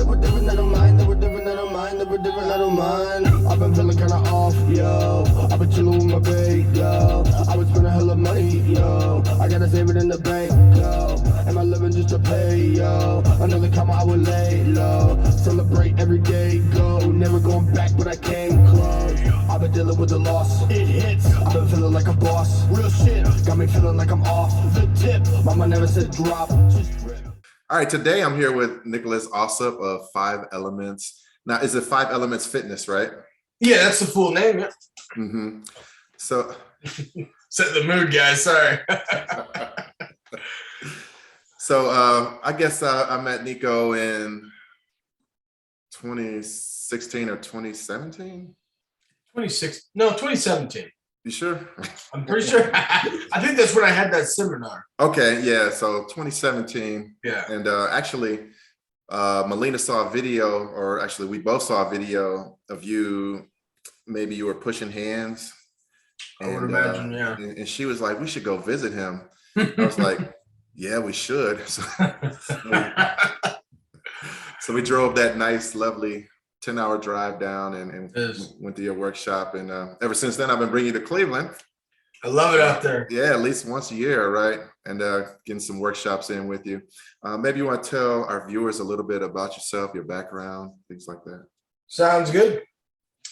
never different, I don't mind, never different, I don't mind, never different, I don't mind. I've been feeling kinda off, yo. I've been chillin' with my babe, yo. I was spending hella money, yo. I gotta save it in the bank, yo. Am I living just to pay, yo? Another comma I would lay low. Celebrate every day, go. Never going back, but I came close. I've been dealing with the loss, it hits. I've been feeling like a boss, real shit. Got me feeling like I'm off the tip. Mama never said drop, just drip. All right, today I'm here with Nicholas Alsup of 5 Elements. Now, is it 5 Elements Fitness, right? Yeah, that's the full name. Yeah. Mm-hmm. So, set the mood, guys. Sorry. I guess I met Niko in 2016 or 2017. 2017. You sure? I'm pretty sure. I think that's when I had that seminar. Okay, yeah. So 2017. Yeah. And actually, Melina saw a video, or actually, we both saw a video of you. Maybe you were pushing hands. I would imagine, yeah. And she was like, "We should go visit him." I was like, "Yeah, we should." So we drove that nice, lovely 10-hour drive down and went to your workshop. And ever since then, I've been bringing you to Cleveland. I love it out there. Yeah, at least once a year, right? And getting some workshops in with you. Maybe you want to tell our viewers a little bit about yourself, your background, things like that. Sounds good.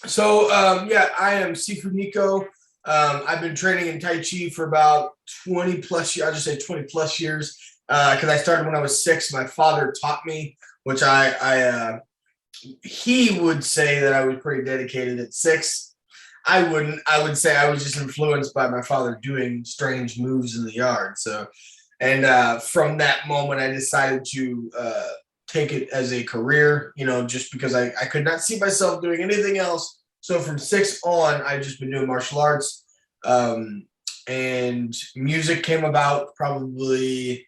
So, yeah, I am Sifu Niko. I've been training in Tai Chi for about 20 plus years. I'll just say 20 plus years because I started when I was 6. My father taught me, which he would say that I was pretty dedicated at 6. I wouldn't. I would say I was just influenced by my father doing strange moves in the yard. So, and from that moment, I decided to take it as a career, just because I could not see myself doing anything else. So from 6 on, I've just been doing martial arts. And music came about probably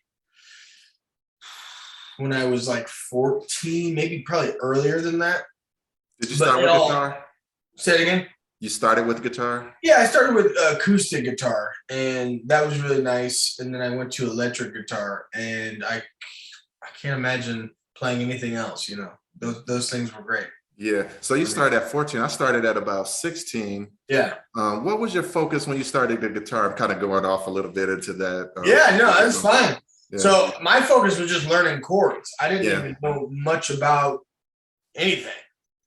when I was like 14, maybe probably earlier than that. Did you start with guitar? Say it again. You started with guitar? Yeah, I started with acoustic guitar, and that was really nice. And then I went to electric guitar, and I can't imagine playing anything else. Those things were great. Yeah. So you started at 14. I started at about 16. Yeah. What was your focus when you started the guitar? I'm kind of going off a little bit into that. Yeah, no, that's fine. Yeah. So my focus was just learning chords. I didn't even know much about anything.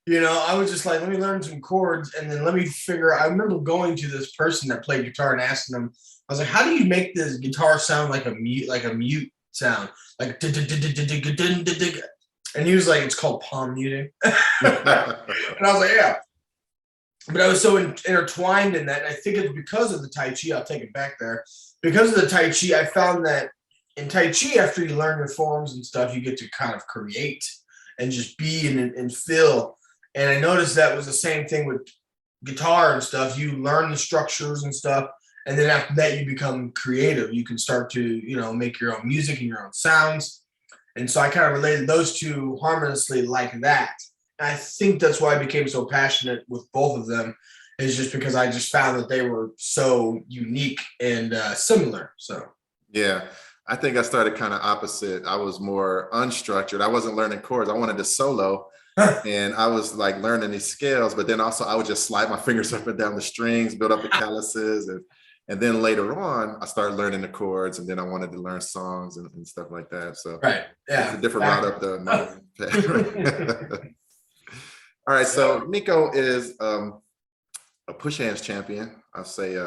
I was just like, let me learn some chords and then let me figure. I remember going to this person that played guitar and asking them, I was like, how do you make this guitar sound like a mute sound? Like, and he was like, it's called palm muting. And I was like, yeah. But I was so intertwined in that. And I think it's because of the Tai Chi. I'll take it back there. Because of the Tai Chi, I found that in Tai Chi, after you learn your forms and stuff, you get to kind of create and just be and feel. And I noticed that was the same thing with guitar and stuff. You learn the structures and stuff. And then after that, you become creative. You can start to, make your own music and your own sounds. And so I kind of related those two harmoniously like that. And I think that's why I became so passionate with both of them, is just because I just found that they were so unique and similar. So, yeah, I think I started kind of opposite. I was more unstructured. I wasn't learning chords. I wanted to solo. And I was like learning these scales, but then also I would just slide my fingers up and down the strings, build up the calluses. And then later on, I started learning the chords, and then I wanted to learn songs and stuff like that. So right. Yeah. It's a different route up the mountain. All right. So Niko is a push hands champion. I'll say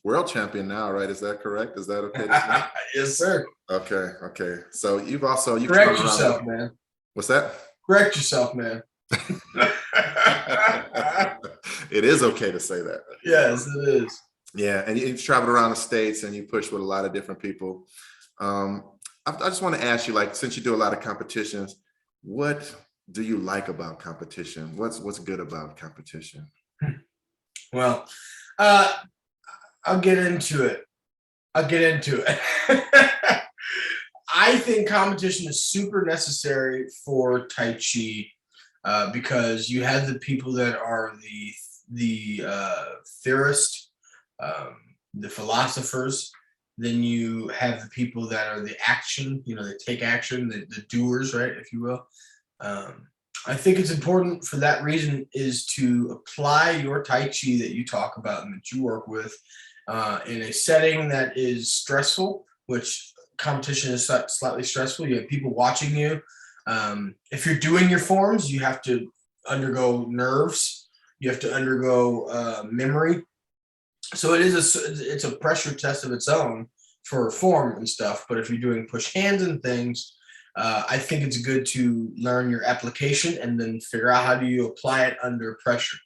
world champion now, right? Is that correct? Is that okay to say? Yes, sir. Okay. Okay. So you've correct yourself, man. What's that? Correct yourself, man. It is okay to say that. Yes, it is. Yeah, and you've traveled around the States and you push with a lot of different people. I just want to ask you, like, since you do a lot of competitions, what do you like about competition? What's good about competition? Well, I'll get into it. I think competition is super necessary for Tai Chi because you have the people that are the theorists, the philosophers. Then you have the people that are the action, they take action, the doers, right, if you will. I think it's important for that reason is to apply your Tai Chi that you talk about and that you work with in a setting that is stressful, which competition is slightly stressful. You have people watching you. If you're doing your forms, you have to undergo nerves. You have to undergo memory. So it's a pressure test of its own for form and stuff. But if you're doing push hands and things, I think it's good to learn your application and then figure out how do you apply it under pressure.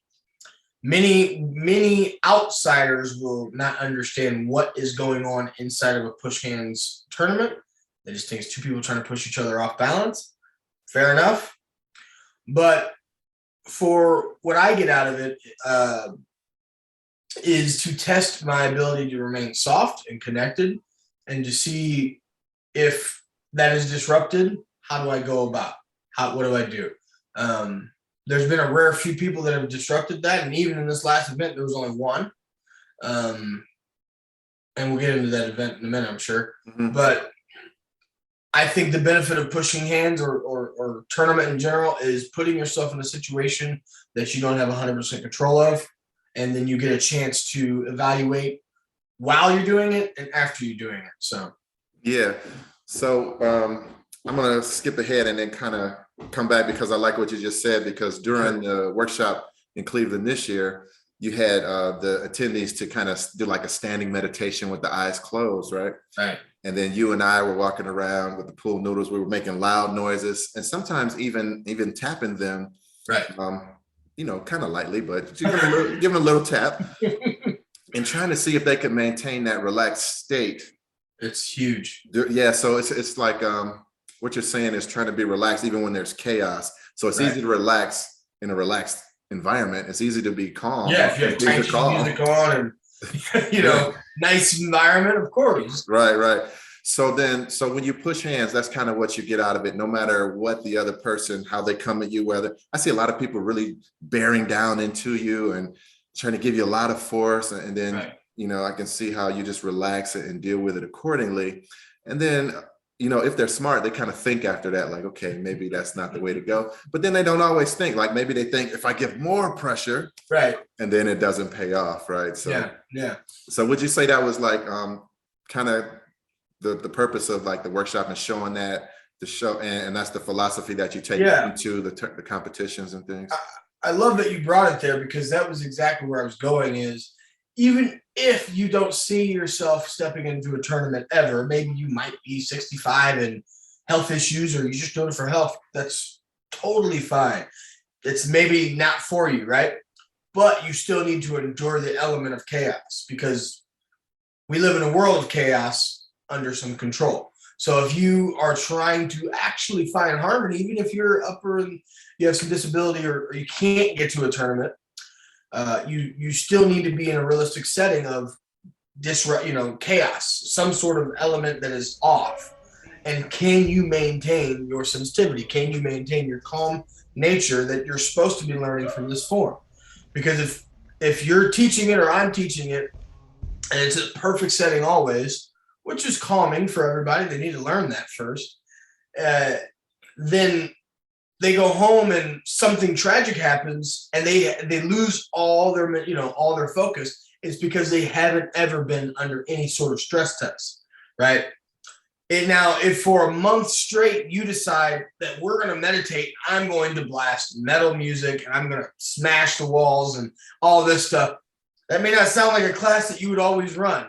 Many outsiders will not understand what is going on inside of a push hands tournament. They just think it's two people trying to push each other off balance. Fair enough. But for what I get out of it is to test my ability to remain soft and connected and to see if that is disrupted. How do I go about? What do I do? There's been a rare few people that have disrupted that. And even in this last event, there was only one. And we'll get into that event in a minute, I'm sure. Mm-hmm. But I think the benefit of pushing hands or tournament in general is putting yourself in a situation that you don't have 100% control of. And then you get a chance to evaluate while you're doing it and after you're doing it. So, yeah. So I'm going to skip ahead and then kind of come back because I like what you just said, because during the workshop in Cleveland this year, you had the attendees to kind of do like a standing meditation with the eyes closed, right? Right. And then you and I were walking around with the pool noodles. We were making loud noises and sometimes even tapping them, right? Kind of lightly, but give them a little tap and trying to see if they could maintain that relaxed state. It's huge. Yeah. So it's like what you're saying is trying to be relaxed even when there's chaos. So it's easy to relax in a relaxed environment. It's easy to be calm. Yeah, if you have Chinese music on and nice environment, of course. Right. So when you push hands, that's kind of what you get out of it, no matter what the other person, how they come at you, whether I see a lot of people really bearing down into you and trying to give you a lot of force. And then, I can see how you just relax it and deal with it accordingly. And then, if they're smart, they kind of think after that, like, okay, maybe that's not the way to go. But then they don't always think, like maybe they think if I give more pressure, right, and then it doesn't pay off, right? So yeah. So would you say that was like kind of the purpose of like the workshop and showing that the show, and that's the philosophy that you take into the competitions and things? I love that you brought it there because that was exactly where I was going. Is even if you don't see yourself stepping into a tournament ever, maybe you might be 65 and health issues, or you're just doing it for health. That's totally fine. It's maybe not for you, right? But you still need to endure the element of chaos because we live in a world of chaos under some control. So if you are trying to actually find harmony, even if you're upper and you have some disability or you can't get to a tournament, you still need to be in a realistic setting of chaos, some sort of element that is off. And can you maintain your sensitivity? Can you maintain your calm nature that you're supposed to be learning from this form? Because if you're teaching it or I'm teaching it, and it's a perfect setting always, which is calming for everybody, they need to learn that first. Then they go home and something tragic happens, and they lose all their focus. It's because they haven't ever been under any sort of stress test, right? And now, if for a month straight you decide that we're going to meditate, I'm going to blast metal music and I'm going to smash the walls and all this stuff, that may not sound like a class that you would always run.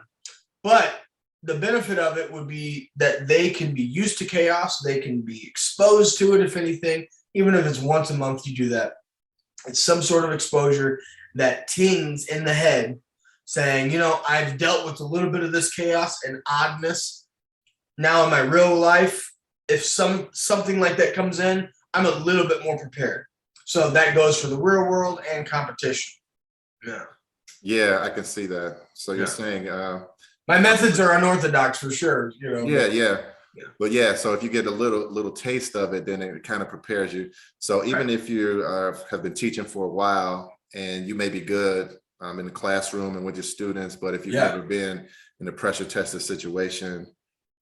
But the benefit of it would be that they can be used to chaos. They can be exposed to it, if anything, even if it's once a month you do that. It's some sort of exposure that tings in the head saying, I've dealt with a little bit of this chaos and oddness. Now in my real life, if something like that comes in, I'm a little bit more prepared. So that goes for the real world and competition. Yeah, I can see that. So you're saying my methods are unorthodox for sure. Yeah. But so if you get a little taste of it, then it kind of prepares you. So even if you have been teaching for a while and you may be good in the classroom and with your students, but if you've never been in a pressure tested situation,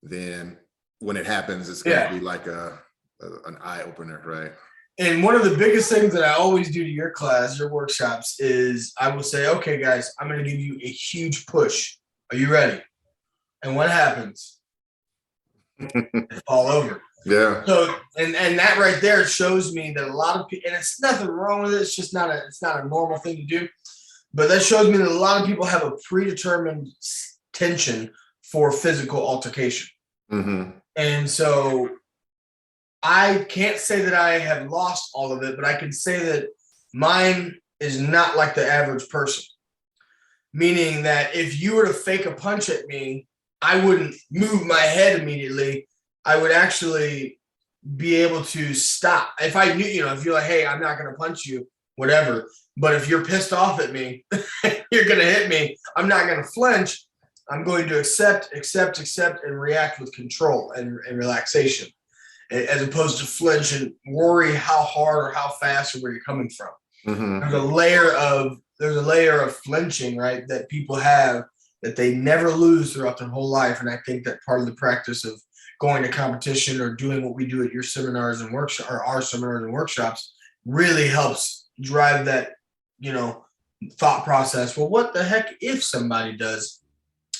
then when it happens, it's going to be like an eye opener, right? And one of the biggest things that I always do to your class, your workshops, is I will say, okay, guys, I'm going to give you a huge push. Are you ready? And what happens? They fall over. Yeah. So, and that right there shows me that a lot of people, and it's nothing wrong with it. It's just not a normal thing to do. But that shows me that a lot of people have a predetermined tension for physical altercation. Mm-hmm. And so I can't say that I have lost all of it, but I can say that mine is not like the average person. Meaning that if you were to fake a punch at me, I wouldn't move my head immediately. I would actually be able to stop. If I knew, if you're like, hey, I'm not going to punch you, whatever. But if you're pissed off at me, you're going to hit me. I'm not going to flinch. I'm going to accept, and react with control and relaxation, as opposed to flinch and worry how hard or how fast or where you're coming from. Mm-hmm. There's a layer of flinching, right, that people have that they never lose throughout their whole life. And I think that part of the practice of going to competition or doing what we do at your seminars and workshops, or our seminars and workshops, really helps drive that, thought process. Well, what the heck if somebody does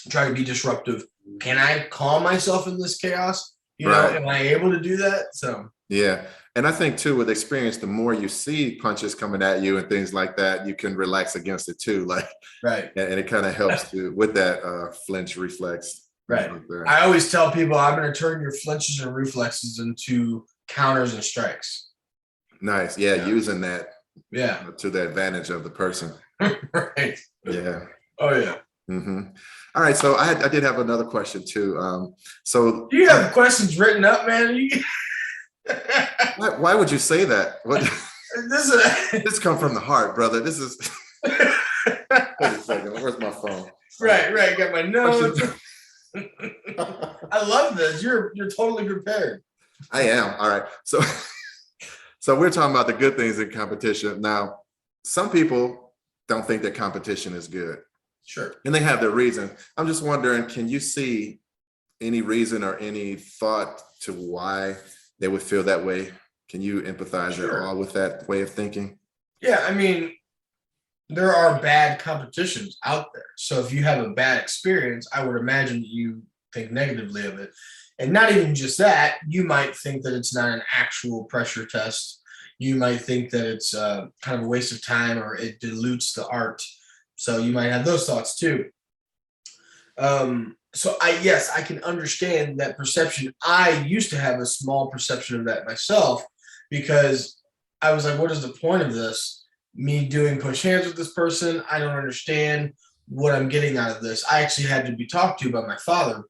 try to be disruptive? Can I calm myself in this chaos? Right. Am I able to do that? So yeah. And I think too, with experience, the more you see punches coming at you and things like that, you can relax against it too. Like, right. And it kind of helps to with that flinch reflex. Right. I always tell people I'm going to turn your flinches and reflexes into counters and strikes. Nice. Yeah. Using that. Yeah. To the advantage of the person. Right. Yeah. Oh yeah. Mm-hmm. All right. So I did have another question too. So do you have questions written up, man? Why would you say that? What? This come from the heart, brother. This is. Wait a second. Where's my phone? Right. Got my notes. I love this. You're totally prepared. I am. All right. So we're talking about the good things in competition. Now, some people don't think that competition is good. Sure. And they have their reason. I'm just wondering, can you see any reason or any thought to why they would feel that way? Can you empathize at all with that way of thinking? Yeah, I mean, there are bad competitions out there. So if you have a bad experience, I would imagine you think negatively of it. And not even just that, you might think that it's not an actual pressure test. You might think that it's kind of a waste of time, or it dilutes the art. So you might have those thoughts too. So I can understand that perception. I used to have a small perception of that myself, because I was like, what is the point of this? Me doing push hands with this person? I don't understand what I'm getting out of this. I actually had to be talked to by my father,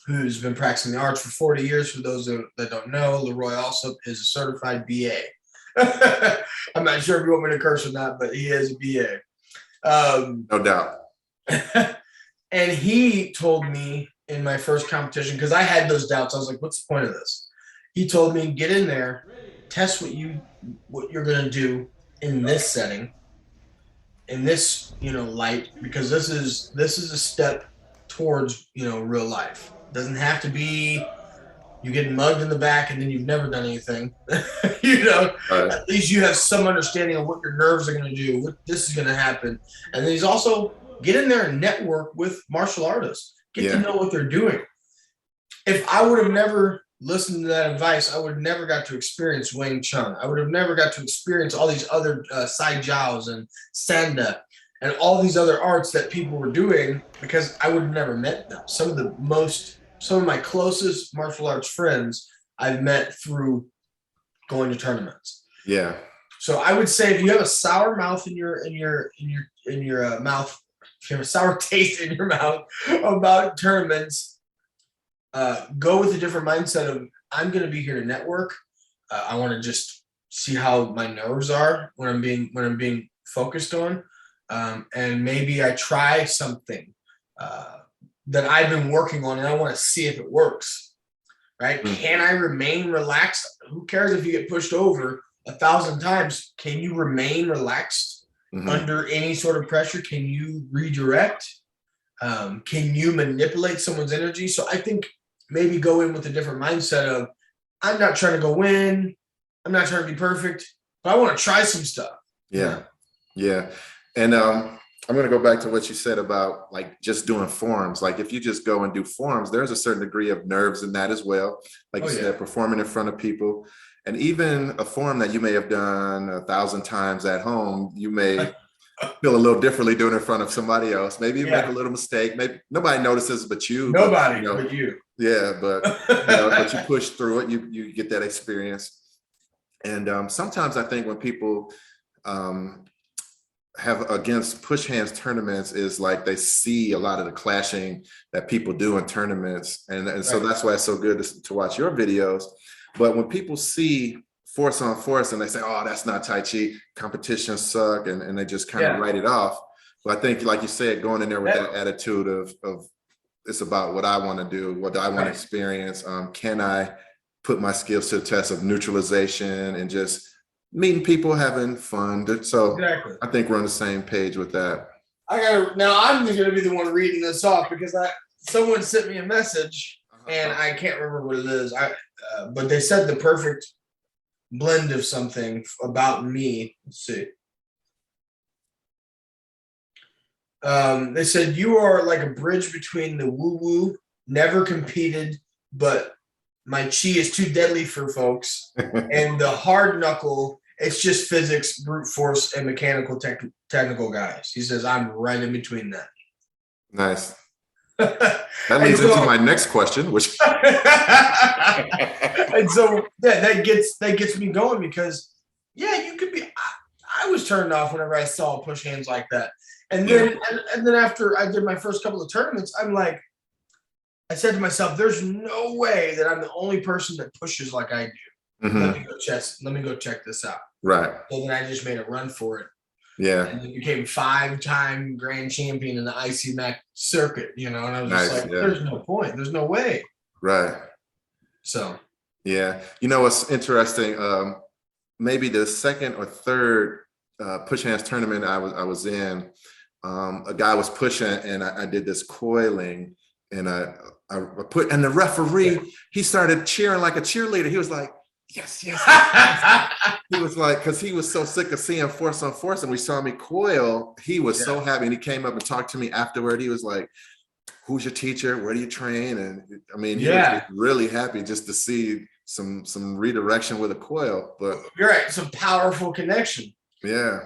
who's been practicing the arts for 40 years. For those that don't know, Leroy Alsup is a certified BA. I'm not sure if you want me to curse or not, but he is a BA. No doubt. And he told me in my first competition, because I had those doubts, I was like, what's the point of this? He told me, get in there, test what you're going to do in this setting, in this light, because this is a step towards real life. It doesn't have to be you getting mugged in the back and then you've never done anything. Right. At least you have some understanding of what your nerves are going to do, what this is going to happen. And then he's also get in there and network with martial artists, get to know what they're doing. If I would have never listened to that advice, I would have never got to experience Wing Chun. I would have never got to experience all these other Sai Jiaos and Sanda and all these other arts that people were doing, because I would have never met them. Some of my closest martial arts friends I've met through going to tournaments. Yeah. So I would say, if you have a sour mouth in your mouth, if you have a sour taste in your mouth about tournaments, go with a different mindset of, I'm going to be here to network. I want to just see how my nerves are when I'm being focused on, and maybe I try something that I've been working on, and I want to see if it works. Right? Mm-hmm. Can I remain relaxed? Who cares if you get pushed over 1,000 times? Can you remain relaxed under any sort of pressure? Can you redirect? Can you manipulate someone's energy? So I think maybe go in with a different mindset of, I'm not trying to go win. I'm not trying to be perfect, but I want to try some stuff. Yeah. Yeah. And I'm going to go back to what you said about like just doing forms. Like if you just go and do forms, there's a certain degree of nerves in that as well. Like you said, performing in front of people, and even a form that you may have done 1,000 times at home, you may feel a little differently doing it in front of somebody else. Maybe you make a little mistake. Maybe nobody notices but you. Nobody but, but you. Yeah, but you push through it. You get that experience. And sometimes I think when people have against push hands tournaments is like they see a lot of the clashing that people do in tournaments, and so that's why it's so good to watch your videos. But when people see force on force and they say, oh, that's not Tai Chi, competitions suck, and they just kind of write it off. But I think, like you said, going in there with that attitude of it's about what I want to do, what do I want to experience, can I put my skills to the test of neutralization and just meeting people, having fun. So I think we're on the same page with that. Now I'm just gonna be the one reading this off because someone sent me a message and I can't remember what it is. But they said the perfect blend of something about me. Let's see. They said you are like a bridge between the woo-woo, never competed, but my chi is too deadly for folks, and the hard knuckle. It's just physics, brute force, and mechanical technical guys. He says I'm right in between that. Nice. That leads into my next question, which and so that gets me going because you could be. I was turned off whenever I saw push hands like that, and then and then after I did my first couple of tournaments, I'm like, I said to myself, "There's no way that I'm the only person that pushes like I do." Let me go check this out. Right. So then I just made a run for it. Yeah. And then became 5-time grand champion in the ICMAC circuit, and I was just like, there's no point. There's no way. Right. So. Yeah. What's interesting, maybe the second or third push hands tournament I was in, a guy was pushing and I did this coiling and I put, and the referee, he started cheering like a cheerleader. He was like, yes. He was like, because he was so sick of seeing force on force, and we saw me coil. He was so happy, and he came up and talked to me afterward. He was like, "Who's your teacher? Where do you train?" And I mean, he was really happy just to see some redirection with a coil. But you're right, some powerful connection. Yeah.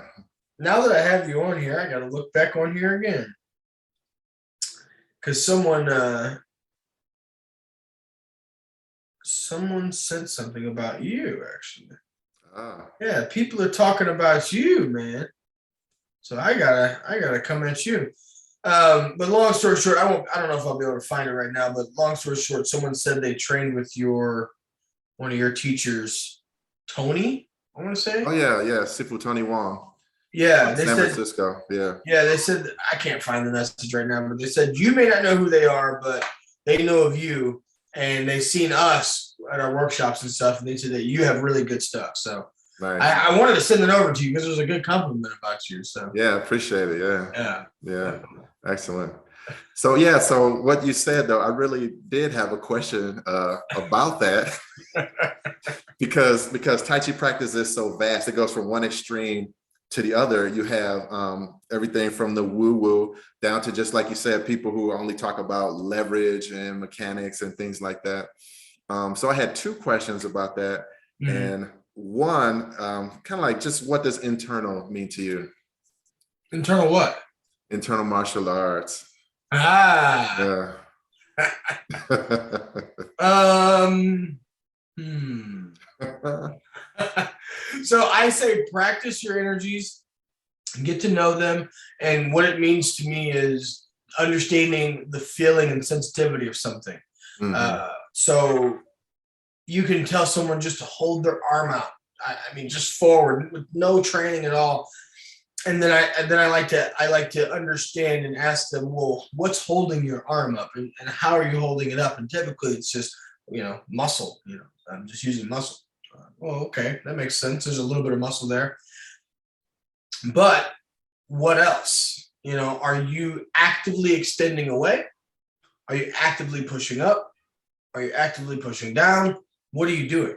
Now that I have you on here, I got to look back on here again because someone said something about you, actually. Yeah, people are talking about you, man. So I gotta come at you. But long story short, I don't know if I'll be able to find it right now. But long story short, someone said they trained with one of your teachers, Tony. I want to say. Oh yeah, Sifu Tony Wong. Yeah, they San Francisco. Yeah. Yeah, they said I can't find the message right now, but they said you may not know who they are, but they know of you, and they've seen us at our workshops and stuff, and they said that you have really good stuff. So nice. I wanted to send it over to you because there's a good compliment about you. So yeah, appreciate it. Yeah. Excellent. So what you said though, I really did have a question about that because Tai Chi practice is so vast. It goes from one extreme to the other. You have everything from the woo-woo down to, just like you said, people who only talk about leverage and mechanics and things like that. So I had two questions about that. Mm-hmm. And one, kind of like, just what does internal mean to you? Internal what? Internal martial arts. Yeah. So I say practice your energies, get to know them, and what it means to me is understanding the feeling and sensitivity of something. Mm-hmm. So you can tell someone just to hold their arm out. I mean, just forward with no training at all. And then I like to understand and ask them, well, what's holding your arm up, and how are you holding it up? And typically it's just, muscle. I'm just using muscle. Well, okay, that makes sense. There's a little bit of muscle there. But what else? Are you actively extending away? Are you actively pushing up? Are you actively pushing down? What are you doing?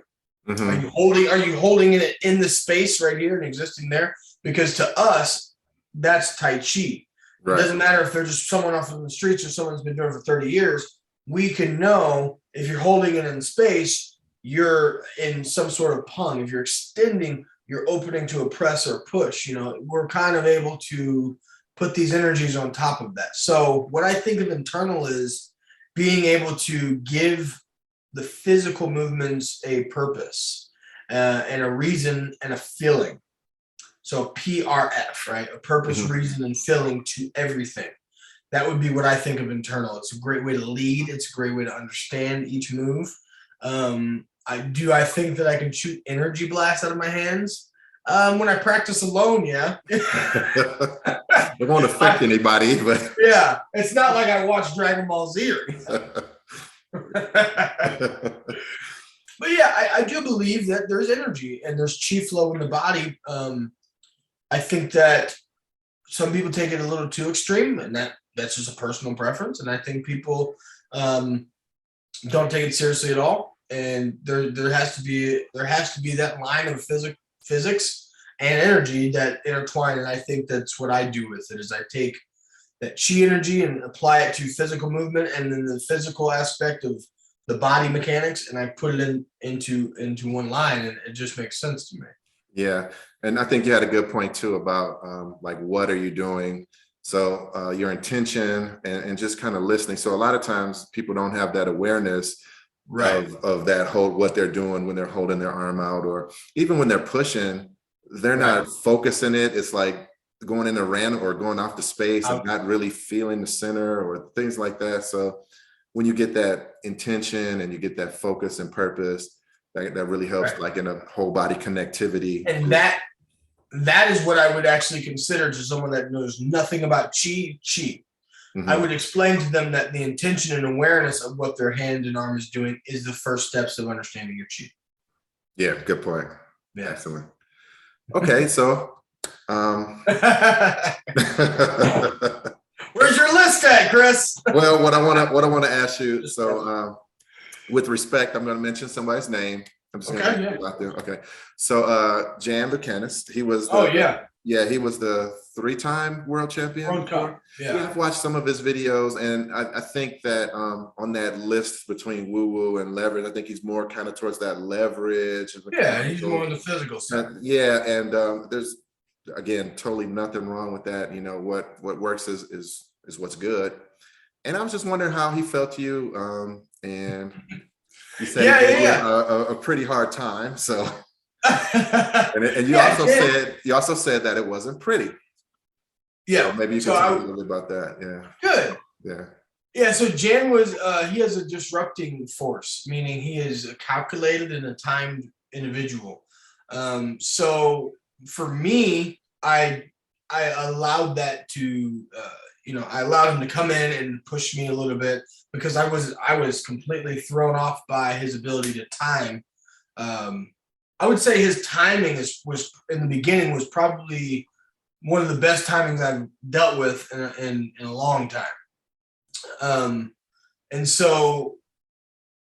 Mm-hmm. Are you holding it in the space right here and existing there? Because to us, that's Tai Chi. It doesn't matter if they're just someone off in the streets or someone's been doing it for 30 years. We can know if you're holding it in space, you're in some sort of pung. If you're extending, you're opening to a press or push. You know, we're kind of able to put these energies on top of that. So what I think of internal is being able to give the physical movements a purpose and a reason and a feeling. So PRF, right? A purpose, Mm-hmm. reason, and feeling to everything. That would be what I think of internal. It's a great way to lead. It's a great way to understand each move. I think that I can shoot energy blasts out of my hands. When I practice alone, yeah. It won't affect anybody, but yeah, it's not like I watch Dragon Ball Z or anything. But yeah, I do believe that there's energy and there's chi flow in the body. I think that some people take it a little too extreme, and that's just a personal preference. And I think people don't take it seriously at all. And there has to be that line of physics and energy that intertwine. And I think that's what I do with it. Is I take that chi energy and apply it to physical movement, and then the physical aspect of the body mechanics, and I put it into one line, and it just makes sense to me. Yeah, and I think you had a good point too about like what are you doing? So your intention and just kind of listening. So a lot of times people don't have that awareness of that hold what they're doing when they're holding their arm out, or even when they're pushing, they're not focusing it. It's like going in a random or going off the space and not really feeling the center or things like that. So when you get that intention and you get that focus and purpose, that really helps, like in a whole body connectivity. And that is what I would actually consider to someone that knows nothing about chi. Mm-hmm. I would explain to them that the intention and awareness of what their hand and arm is doing is the first steps of understanding your chi. Yeah, good point. Yeah. Excellent. Okay, so where's your list at, Chris? Well, what I want to ask you, so with respect, I'm going to mention somebody's name. I'm just going to put out there. Okay. So Jan Lucanis, he was he was the 3-time world champion. World Cup. Yeah. I've watched some of his videos, and I think that on that list between woo-woo and leverage, I think he's more kind of towards that leverage. Yeah, he's more on the physical side. Yeah, and there's, again, totally nothing wrong with that. You know, what works is what's good. And I was just wondering how he felt to you, and you said a pretty hard time. So, and you also said that it wasn't pretty. Yeah, so maybe you can talk a little bit about that. Yeah. Good. Yeah. Yeah. So Jan was he has a disrupting force, meaning he is a calculated and a timed individual. So for me, I allowed that to I allowed him to come in and push me a little bit, because I was completely thrown off by his ability to time. I would say his timing was in the beginning was probably one of the best timings I've dealt with in a long time. And so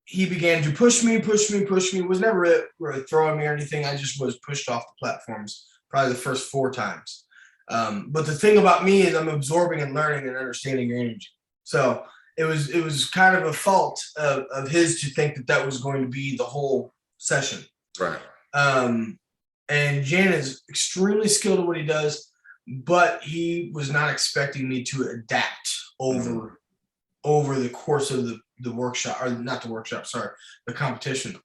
he began to push me, was never really throwing me or anything. I just was pushed off the platforms probably the first 4 times. But the thing about me is I'm absorbing and learning and understanding your energy. So it was kind of a fault of his to think that was going to be the whole session. Right. And Jan is extremely skilled at what he does, but he was not expecting me to adapt over the course of the workshop, or not the workshop, sorry, the competition.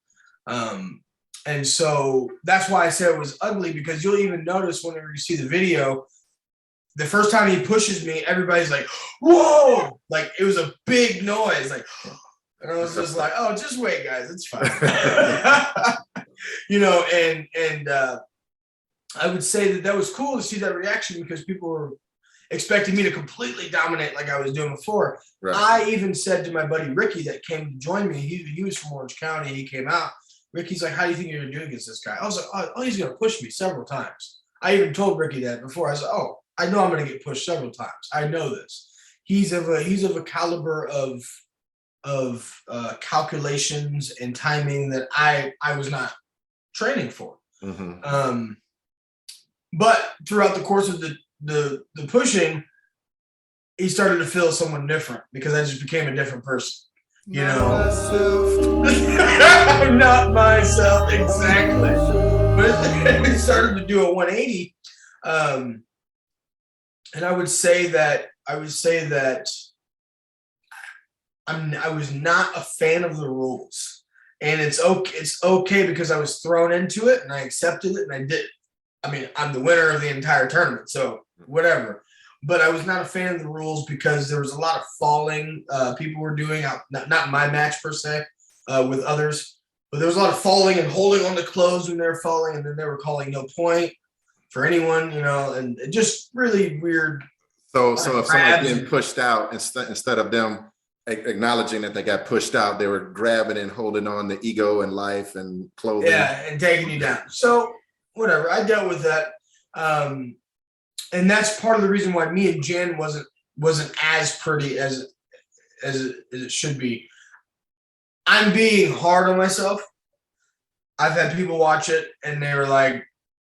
And so that's why I said it was ugly, because you'll even notice whenever you see the video, the first time he pushes me, everybody's like, whoa, like it was a big noise. Like, and I was just like, oh, just wait, guys, it's fine. And I would say that was cool to see that reaction, because people were expecting me to completely dominate like I was doing before. Right. I even said to my buddy Ricky that came to join me, he was from Orange County, he came out. Ricky's like, how do you think you're going to do against this guy? I was like, oh, he's going to push me several times. I even told Ricky that before. I said, oh, I know I'm going to get pushed several times. I know this. He's of a caliber of calculations and timing that I was not training for. Mm-hmm. But throughout the course of the pushing, he started to feel someone different because I just became a different person. You know, I'm not myself exactly. But it started to do a 180, and I would say that I was not a fan of the rules, and it's okay. It's okay because I was thrown into it and I accepted it and I did. I mean, I'm the winner of the entire tournament, so whatever. But I was not a fan of the rules because there was a lot of falling people were doing. Not my match per se with others, but there was a lot of falling and holding on to clothes when they were falling, and then they were calling no point for anyone, and it just really weird. So if someone's getting pushed out, instead of them acknowledging that they got pushed out, they were grabbing and holding on to ego and life and clothing. Yeah, and taking you down. So whatever, I dealt with that. And that's part of the reason why me and Jan wasn't as pretty as it should be. I'm being hard on myself. I've had people watch it and they were like,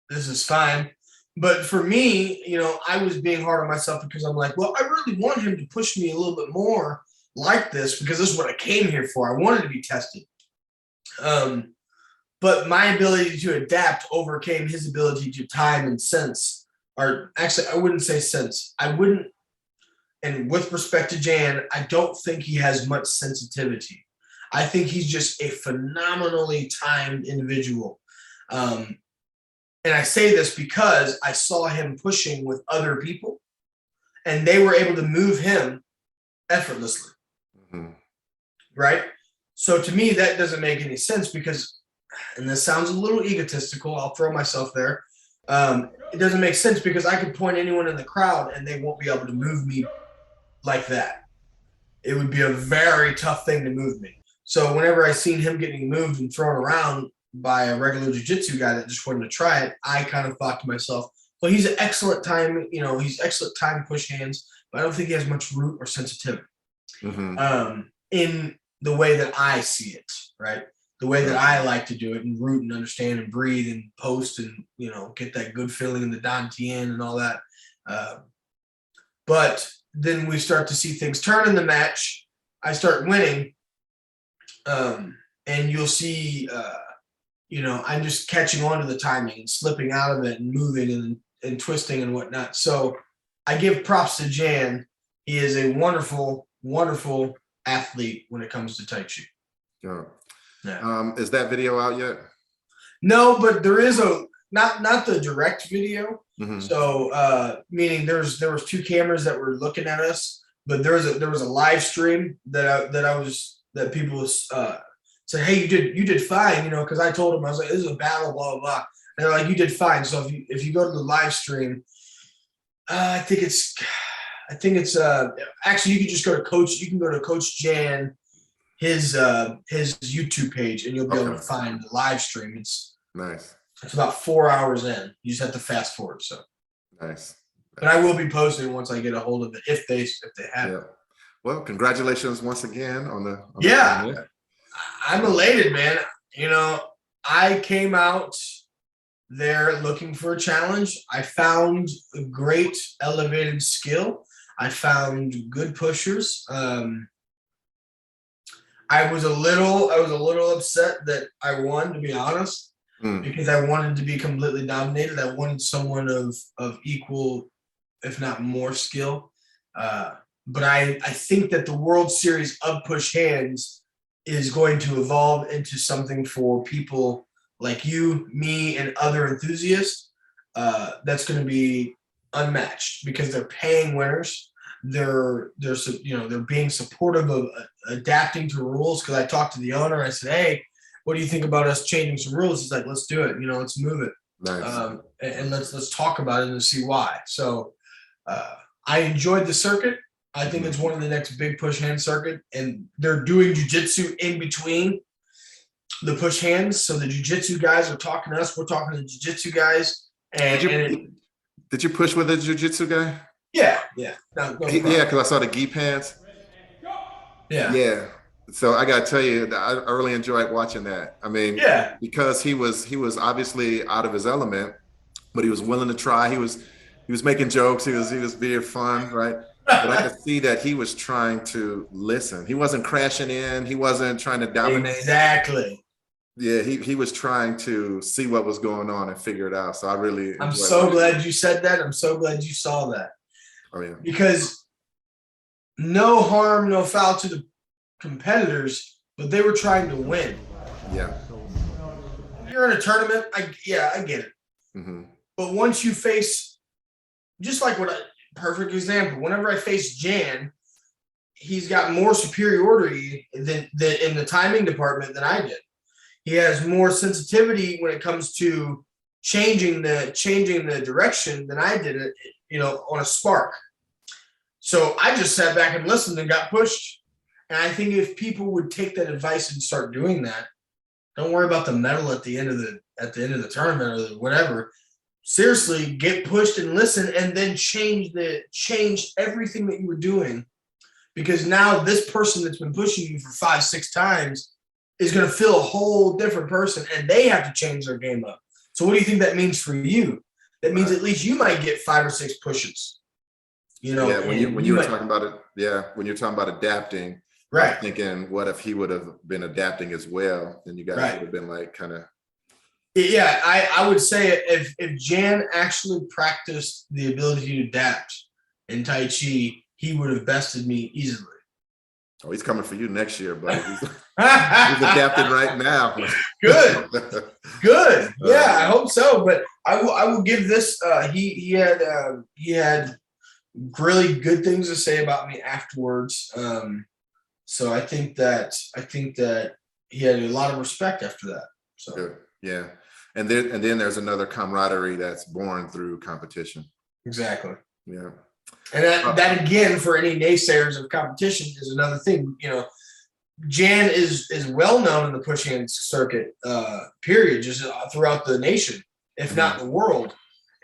this is fine. But for me, I was being hard on myself because I'm like, well, I really want him to push me a little bit more like this because this is what I came here for. I wanted to be tested. But my ability to adapt overcame his ability to time and sense. Or actually, I wouldn't say sense. And with respect to Jan, I don't think he has much sensitivity. I think he's just a phenomenally timed individual. And I say this because I saw him pushing with other people, and they were able to move him effortlessly. Mm-hmm. Right? So to me, that doesn't make any sense because, and this sounds a little egotistical, I'll throw myself there. It doesn't make sense because I could point anyone in the crowd and they won't be able to move me like that. It would be a very tough thing to move me. So whenever I seen him getting moved and thrown around by a regular jiu-jitsu guy that just wanted to try it, I kind of thought to myself, well, he's an excellent time, he's excellent time push hands, but I don't think he has much root or sensitivity in the way that I see it, right? The way that I like to do it and root and understand and breathe and post and, get that good feeling in the Dantian and all that. But then we start to see things turn in the match. I start winning. And you'll see, I'm just catching on to the timing and slipping out of it and moving and twisting and whatnot. So I give props to Jan. He is a wonderful, wonderful athlete when it comes to Tai Chi. Yeah. Yeah. Is that video out yet? No, but there is not the direct video. Mm-hmm. So meaning there was two cameras that were looking at us, but there was a live stream that people said, hey, you did fine, because I told them, I was like, this is a battle, blah blah blah. And they're like, you did fine. So if you go to the live stream, I think it's actually you can just go to Coach Jan, his YouTube page, and you'll be able to find the live stream. It's nice. It's about 4 hours in. You just have to fast forward. So nice. But I will be posting once I get a hold of it if they have it. Well, congratulations once again on the yeah. I'm elated, man. I came out there looking for a challenge. I found a great elevated skill. I found good pushers. I was a little upset that I won, to be honest, because I wanted to be completely dominated. I wanted someone of equal, if not more, skill. But I think that the World Series of Push Hands is going to evolve into something for people like you, me, and other enthusiasts. That's going to be unmatched because they're paying winners. They're being supportive of adapting to rules. Because I talked to the owner, I said, "Hey, what do you think about us changing some rules?" He's like, "Let's do it. Let's move it, nice. And let's talk about it and see why." So I enjoyed the circuit. I think it's one of the next big push hand circuit, and they're doing jiu-jitsu in between the push hands. So the jiu-jitsu guys are talking to us. We're talking to the jiu-jitsu guys. And did you push with a jiu-jitsu guy? Yeah. No yeah, because I saw the gi pants. Yeah. Yeah. So I gotta tell you, I really enjoyed watching that. I mean, Yeah, because he was obviously out of his element, but he was willing to try. He was making jokes. He was being fun, right? But I could see that he was trying to listen. He wasn't crashing in. He wasn't trying to dominate. exactly. Yeah, he was trying to see what was going on and figure it out. So I really I'm enjoyed so watching glad it. you said that. I'm so glad you saw that Oh yeah, because no harm, no foul to the competitors, but they were trying to win. yeah. You're in a tournament. I get it. Hmm. But once you face, just like perfect example, whenever I face Jan, he's got more superiority than in the timing department than I did. He has more sensitivity when it comes to changing the direction than I did it, on a spark. So I just sat back and listened and got pushed. And I think if people would take that advice and start doing that, don't worry about the medal at the end of the tournament or whatever. Seriously, get pushed and listen, and then change everything that you were doing, because now this person that's been pushing you for 5-6 times is going to feel a whole different person, and they have to change their game up. So what do you think that means for you? That means at least you might get 5 or 6 pushes. Yeah, when you were talking about it, yeah, when you're talking about adapting, right. I'm thinking, what if he would have been adapting as well? Then you guys would have been like kind of. Yeah, I would say if Jan actually practiced the ability to adapt in Tai Chi, he would have bested me easily. Oh, he's coming for you next year, buddy. He's adapting right now. Good. Yeah, I hope so. But I will give this. He had really good things to say about me afterwards. So I think that he had a lot of respect after that. So good. Yeah, and then there's another camaraderie that's born through competition. Exactly. Yeah. And that again, for any naysayers of competition, is another thing. Jan is well known in the push-hand circuit, period, just throughout the nation, if not the world.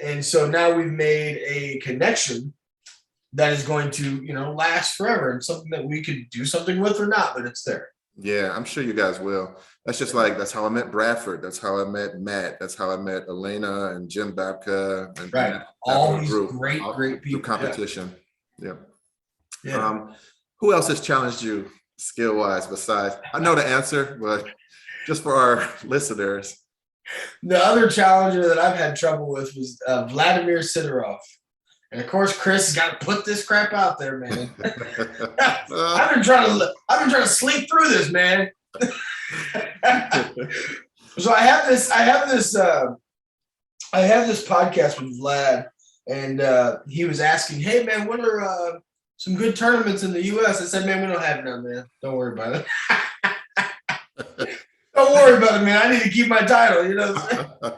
And so now we've made a connection that is going to, last forever, and something that we could do something with or not, but it's there. Yeah, I'm sure you guys will. That's how I met Bradford. That's how I met Matt. That's how I met Elena and Jim Babka. And right. All these great people. Through competition. Yeah. Yeah. Who else has challenged you skill-wise besides? I know the answer, but just for our listeners. The other challenger that I've had trouble with was Vladimir Sidorov. And of course, Chris has got to put this crap out there, man. I've been trying to sleep through this, man. So I have this podcast with Vlad, and he was asking, "Hey, man, what are some good tournaments in the U.S.?" I said, "Man, we don't have none, man. Don't worry about it." Don't worry about it, man. I need to keep my title, you know what I'm saying?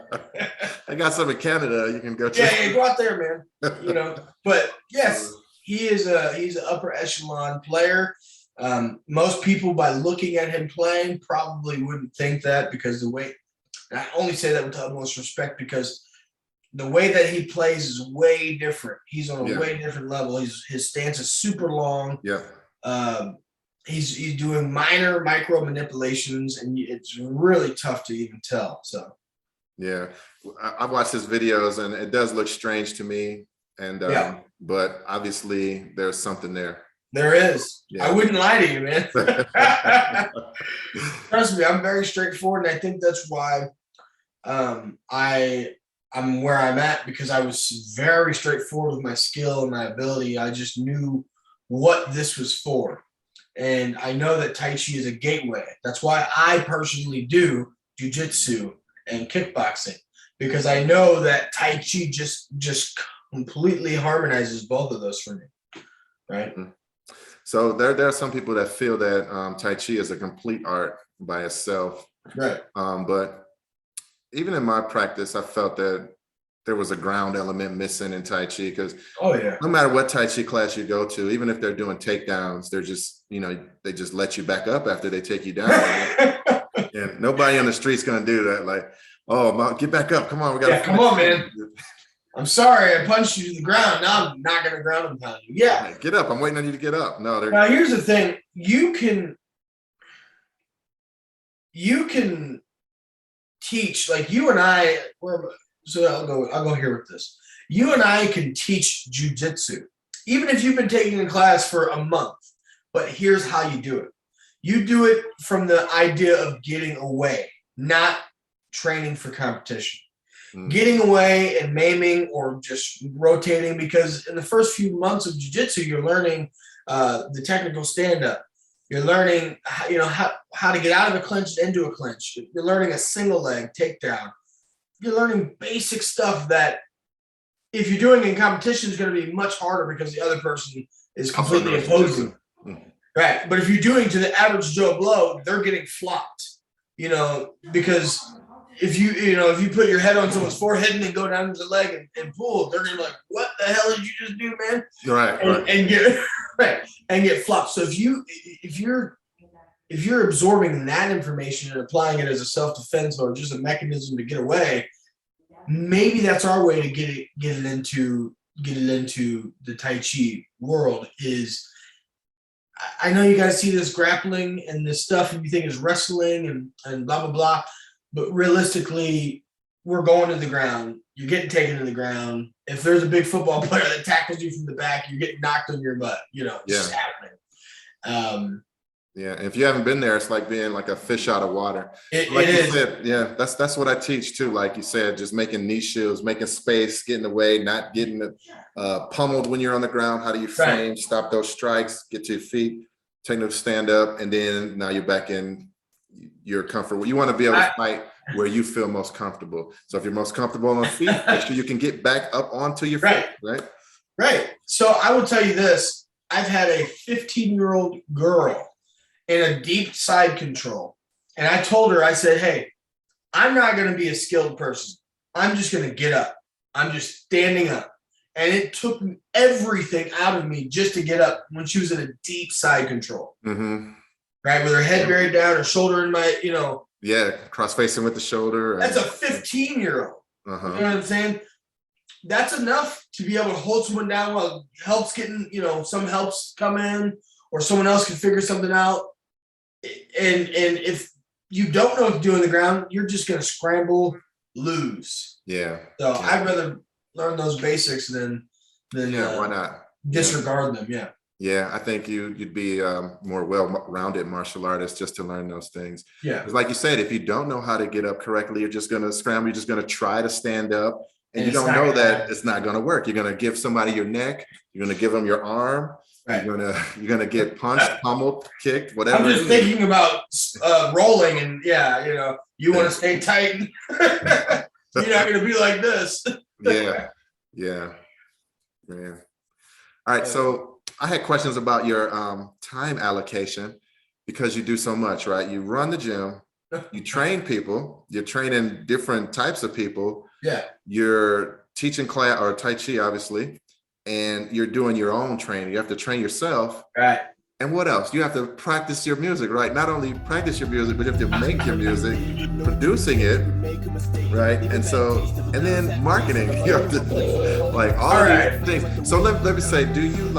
I got some in Canada. You can go check. Yeah, go out there, man. But yes, he's an upper echelon player. Most people, by looking at him playing, probably wouldn't think that, because the way, and I only say that with the utmost respect, because the way that he plays is way different. He's on a way different level. His stance is super long. Yeah. He's doing minor micro manipulations, and it's really tough to even tell. So, yeah, I've watched his videos, and it does look strange to me. And but obviously, there's something there. There is. Yeah. I wouldn't lie to you, man. Trust me, I'm very straightforward, and I think that's why I'm where I'm at, because I was very straightforward with my skill and my ability. I just knew what this was for. And I know that Tai Chi is a gateway. That's why I personally do jiu-jitsu and kickboxing, because I know that Tai Chi just completely harmonizes both of those for me. Right. So there are some people that feel that Tai Chi is a complete art by itself. Right. But even in my practice, I felt that there was a ground element missing in Tai Chi, because no matter what Tai Chi class you go to, even if they're doing takedowns, they're just, they just let you back up after they take you down. And nobody on the street's going to do that. Like, oh, get back up. Come on. We got to come on, man. I'm sorry, I punched you to the ground. Now I'm not going to ground and pound you. Yeah. Get up. I'm waiting on you to get up. No. Now, here's the thing. You can you can teach, like you and I, so I'll go here with this. You and I can teach jujitsu, even if you've been taking a class for a month, but here's how you do it. You do it from the idea of getting away, not training for competition. Getting away and maiming or just rotating, because in the first few months of jiu-jitsu, you're learning the technical stand-up. You're learning how to get out of a clinch and into a clinch. You're learning a single leg takedown. You're learning basic stuff that if you're doing in competition is going to be much harder because the other person is completely imposing. Right. But if you're doing to the average Joe Blow, they're getting flopped, because if you put your head on someone's forehead and then go down to the leg and pull, they're gonna be like, "What the hell did you just do, man?" Right. And get and get flopped. So if you're absorbing that information and applying it as a self-defense or just a mechanism to get away, maybe that's our way to get it into the Tai Chi world. Is I know you guys see this grappling and this stuff and you think it's wrestling and blah blah blah. But realistically, we're going to the ground. You're getting taken to the ground. If there's a big football player that tackles you from the back, you're getting knocked on your butt. It's just happening. Yeah, if you haven't been there, it's like being like a fish out of water. It you is. said, yeah, that's what I teach too. Like you said, just making niches, making space, getting away, not getting pummeled when you're on the ground. How do you frame, stop those strikes, get to your feet, take them to stand up, and then now you're back in your comfort. You want to be able to fight where you feel most comfortable. So if you're most comfortable on feet, make sure you can get back up onto your feet, Right. So I will tell you this. I've had a 15-year-old girl in a deep side control. And I told her, I said, hey, I'm not going to be a skilled person. I'm just going to get up. I'm just standing up. And it took everything out of me just to get up when she was in a deep side control. Mm-hmm. Right, with her head buried down, her shoulder in my, Yeah, cross-facing with the shoulder. That's a 15-year-old. Uh-huh. You know what I'm saying? That's enough to be able to hold someone down while help's getting, some helps come in or someone else can figure something out. And if you don't know what to do on the ground, you're just going to scramble, lose. Yeah. So I'd rather learn those basics than why not disregard them. Yeah. Yeah, I think you'd be more well-rounded martial artist just to learn those things. Yeah. Because like you said, if you don't know how to get up correctly, you're just going to scramble. You're just going to try to stand up, and you don't know that it's not going to work. You're going to give somebody your neck. You're going to give them your arm. Right. You're gonna get punched, pummeled, kicked, whatever. I'm just thinking about rolling, and you want to stay tight. You're not going to be like this. Yeah. All right, so I had questions about your time allocation because you do so much, right? You run the gym, you train people, you're training different types of people. Yeah. You're teaching class or Tai Chi, obviously, and you're doing your own training. You have to train yourself. Right. And what else? You have to practice your music, right? Not only practice your music, but you have to make your music, producing it, right? And then marketing. You have to all these things. So let me say, do you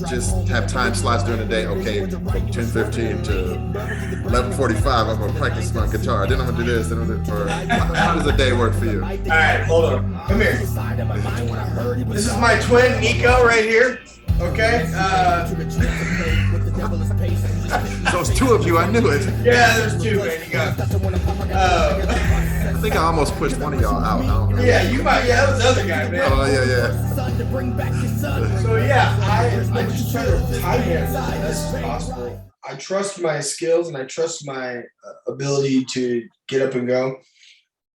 just have time slots during the day? Okay, from 10:15 to 11:45, I'm gonna practice my guitar. Then I'm gonna do this. Then or how does a day work for you? All right, hold on. Come here. This is my twin, Niko, right here. Okay. So it's two of you. I knew it. Yeah, there's two, man. You got. I think I almost pushed one of y'all out. I don't know. Yeah, you might. Yeah, that was the other guy, man. Oh yeah. So I just try to time it as best as possible. I trust my skills and I trust my ability to get up and go.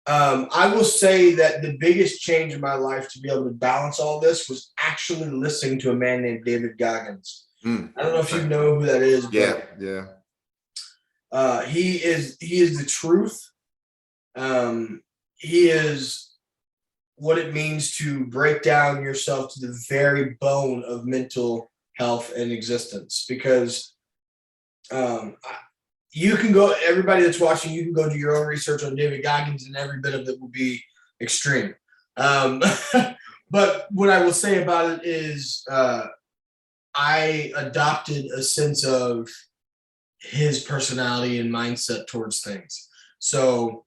I will say that the biggest change in my life to be able to balance all this was actually listening to a man named David Goggins. I don't know if you know who that is. Yeah. He is the truth. He is what it means to break down yourself to the very bone of mental health and existence, because you can go, everybody that's watching, you can go do your own research on David Goggins, and every bit of it will be extreme. But what I will say about it is I adopted a sense of his personality and mindset towards things. So,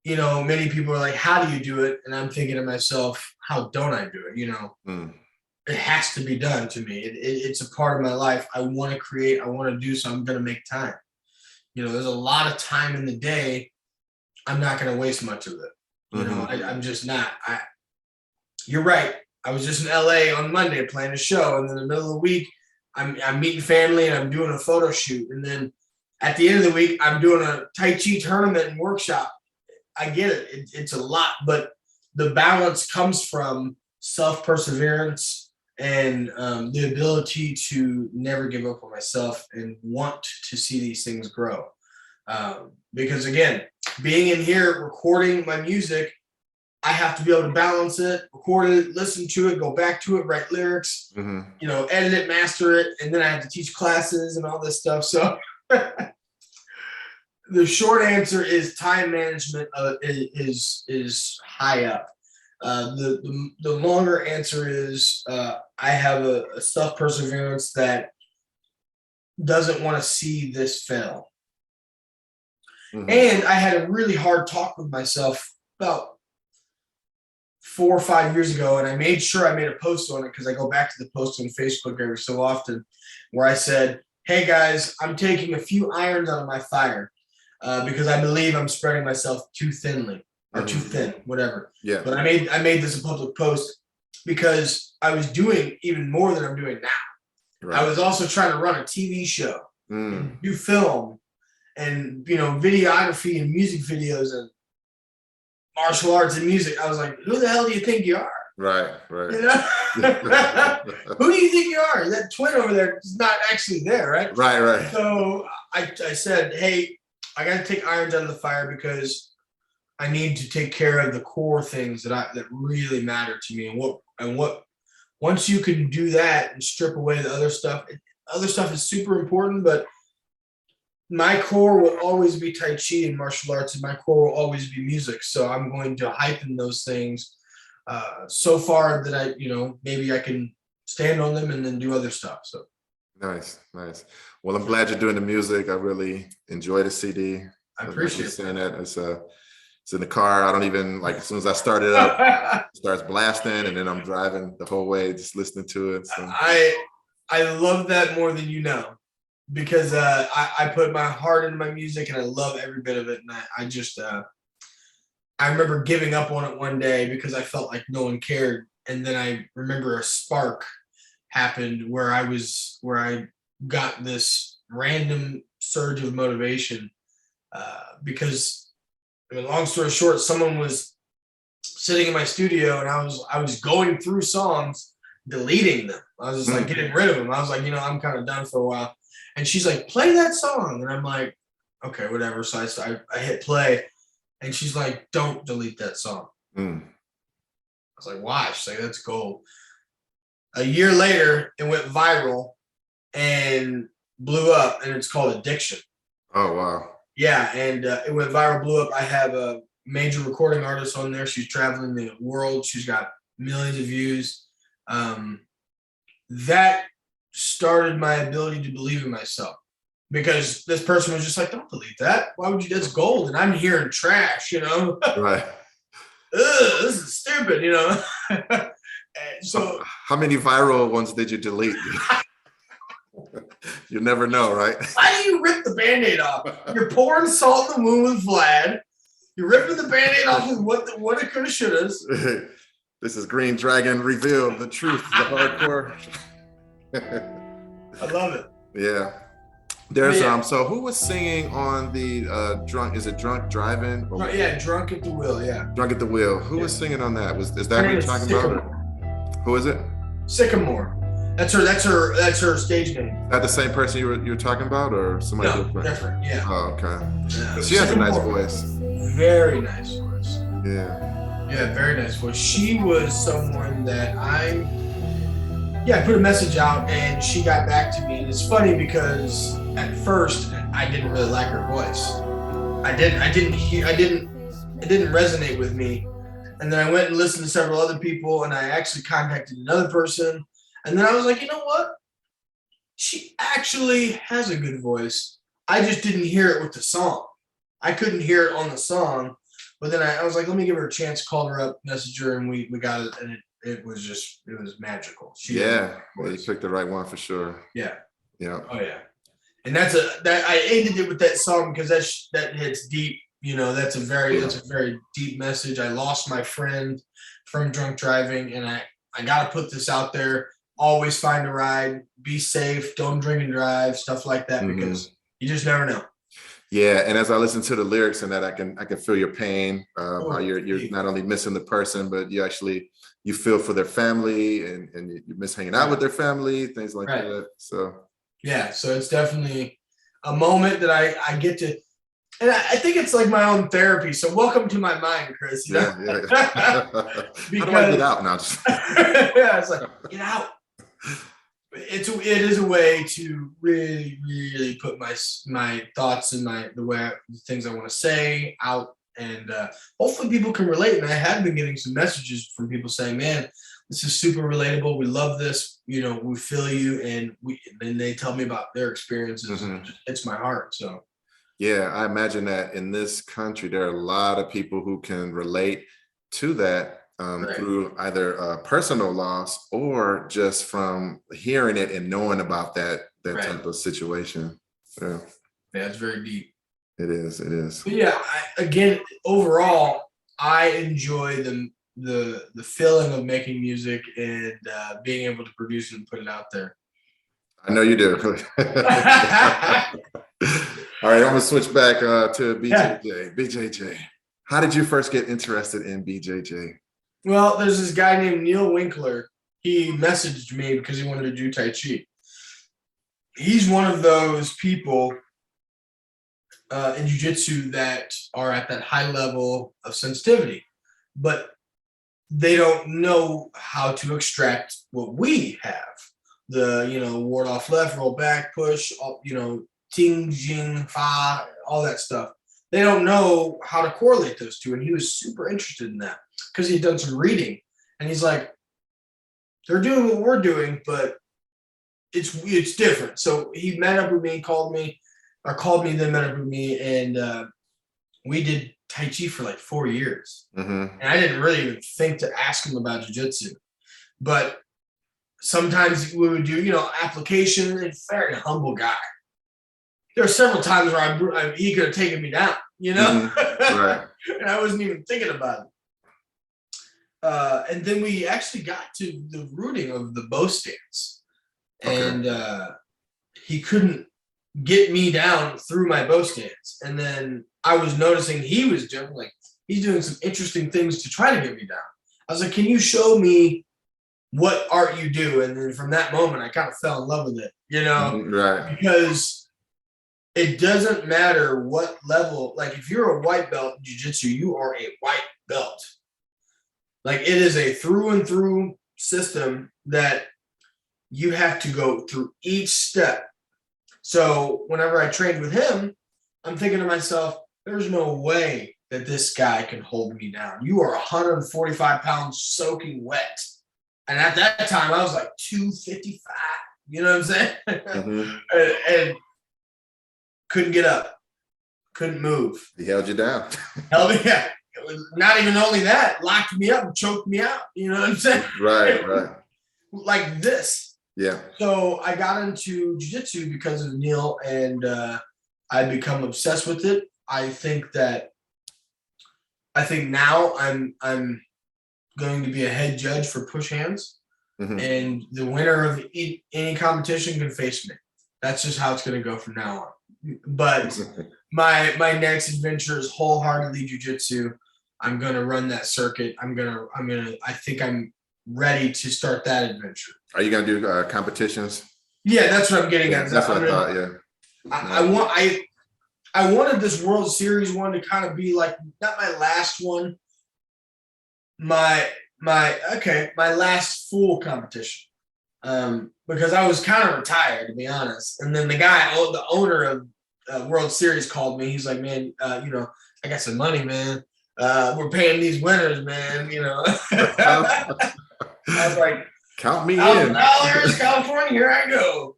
many people are like, how do you do it? And I'm thinking to myself, how don't I do it? It has to be done to me. It's a part of my life. I want to create, I want to do, so I'm going to make time. There's a lot of time in the day. I'm not going to waste much of it. I'm just not. You're right. I was just in LA on Monday playing a show, and then in the middle of the week, I'm meeting family and I'm doing a photo shoot. And then at the end of the week, I'm doing a Tai Chi tournament and workshop. I get it. It's a lot, but the balance comes from self-perseverance and the ability to never give up on myself and want to see these things grow. Because again, being in here, recording my music, I have to be able to balance it, record it, listen to it, go back to it, write lyrics, edit it, master it, and then I have to teach classes and all this stuff. So the short answer is time management is high up. The longer answer is I have a self-perseverance that doesn't want to see this fail. And I had a really hard talk with myself about 4 or 5 years ago, and I made sure I made a post on it because I go back to the post on Facebook every so often where I said, hey guys, I'm taking a few irons out of my fire because I believe I'm spreading myself too thinly or too thin, whatever. Yeah. But I made this a public post because I was doing even more than I'm doing now. Right. I was also trying to run a TV show, and do film, and videography and music videos and martial arts and music. I was like, who the hell do you think you are? Right. Who do you think you are? That twin over there is not actually there, right? Right. So I said, hey, I got to take irons out of the fire because I need to take care of the core things that really matter to me. And what once you can do that and strip away the other stuff is super important, but my core will always be Tai Chi and martial arts, and my core will always be music. So I'm going to heighten those things so far that I, maybe I can stand on them and then do other stuff. So nice. Well, I'm glad you're doing the music. I really enjoy the CD. I appreciate saying that. It's in the car. I don't even as soon as I start it up, it starts blasting, and then I'm driving the whole way just listening to it. So. I love that more than you know. Because I put my heart into my music and I love every bit of it. And I remember giving up on it one day because I felt like no one cared. And then I remember a spark happened where I got this random surge of motivation because, long story short, someone was sitting in my studio and I was going through songs, deleting them. I was just getting rid of them. I was like, I'm kind of done for a while. And she's like, play that song. And I'm like, okay, whatever. So I hit play. And she's like, don't delete that song. I was like, why? She's like, that's gold. A year later, it went viral and blew up. And it's called Addiction. Oh, wow. Yeah. And it went viral, blew up. I have a major recording artist on there. She's traveling the world. She's got millions of views. That started my ability to believe in myself because this person was just like, don't delete that. Why would you? That's gold. And I'm hearing trash, Right. This is stupid, So how many viral ones did you delete? You never know, right? Why do you rip the Band-Aid off? You're pouring salt in the wound with Vlad. You're ripping the Band-Aid off with what it coulda, shouldas. This is Green Dragon Revealed, the truth, the hardcore. I love it. Yeah. There's so who was singing on the Drunk Driving? Yeah, Drunk at the Wheel, yeah. Drunk at the Wheel. Who was singing on that? Is that what you're talking about? Who is it? Sycamore. That's her stage name. Is that the same person you were talking about, or somebody different? Yeah. Oh, okay. Yeah. She has a nice voice. Very nice voice. Yeah, very nice voice. She was someone that I put a message out and she got back to me. And it's funny because at first I didn't really like her voice. It didn't resonate with me. And then I went and listened to several other people and I actually contacted another person. And then I was like, you know what? She actually has a good voice. I just didn't hear it with the song. I couldn't hear it on the song. But then I was like, let me give her a chance, called her up, messaged her, and we got it. And it was magical. Yeah, you picked the right one for sure. Yeah. Yeah. Oh, yeah. And that I ended it with that song because that hits deep. You know, that's a very deep message. I lost my friend from drunk driving, and I got to put this out there. Always find a ride, be safe, don't drink and drive, stuff like that, because you just never know. Yeah, and as I listen to the lyrics and that, I can feel your pain. How you're not only missing the person, but you feel for their family, and you miss hanging out with their family, things like that. So yeah, so it's definitely a moment that I get to, and I think it's like my own therapy. So welcome to my mind, Chris. You know? Yeah. Because, how do I get out now? yeah, it's like, get out. It is a way to really, really put my thoughts and the things I want to say out, and hopefully people can relate. And I have been getting some messages from people saying, "Man, this is super relatable. We love this. You know, we feel you," and they tell me about their experiences. And it just hits my heart. So, yeah, I imagine that in this country there are a lot of people who can relate to that. Through either personal loss or just from hearing it and knowing about that type of situation. Yeah, it's very deep. It is. But yeah, again, overall, I enjoy the feeling of making music and being able to produce it and put it out there. I know you do. All right, I'm gonna switch back to BJJ. Yeah. BJJ, how did you first get interested in BJJ? Well, there's this guy named Neil Winkler. He messaged me because he wanted to do Tai Chi. He's one of those people in jiu-jitsu that are at that high level of sensitivity, but they don't know how to extract what we have. Ward off left, roll back, push, ting, jing, fa, all that stuff. They don't know how to correlate those two. And he was super interested in that because he'd done some reading. And he's like, they're doing what we're doing, but it's different. So he met up with me, called me, then met up with me. And we did Tai Chi for like 4 years. And I didn't really even think to ask him about jiu-jitsu. But sometimes we would do, application, and very humble guy. There were several times where he could have taken me down, Right. And I wasn't even thinking about it. And then we actually got to the rooting of the bow stance. And he couldn't get me down through my bow stance. And then I was noticing he was he's doing some interesting things to try to get me down. I was like, can you show me what art you do? And then from that moment, I kind of fell in love with it, Right. Because it doesn't matter what level. Like if you're a white belt in jiu-jitsu, you are a white belt. Like it is a through and through system that you have to go through each step. So whenever I trained with him, I'm thinking to myself, there's no way that this guy can hold me down. You are 145 pounds soaking wet. And at that time, I was like 255. You know what I'm saying? and couldn't get up, couldn't move. He held you down. Held me up. It was not even only that, locked me up and choked me out. You know what I'm saying? Right. Like this. Yeah. So I got into jiu-jitsu because of Neil, and I become obsessed with it. I think now I'm going to be a head judge for push hands, and the winner of any competition can face me. That's just how it's going to go from now on. But my next adventure is wholeheartedly jiu-jitsu. I'm going to run that circuit. I think I'm ready to start that adventure. Are you going to do competitions? Yeah, that's what I'm getting at. That's what I thought. Yeah. I wanted this World Series one to kind of be like, not my last one, my last full competition, because I was kind of retired, to be honest. And then the owner of World Series called me. He's like, man, I got some money, man. We're paying these winners, man. I was like, count me in. $1,000, California, here I go.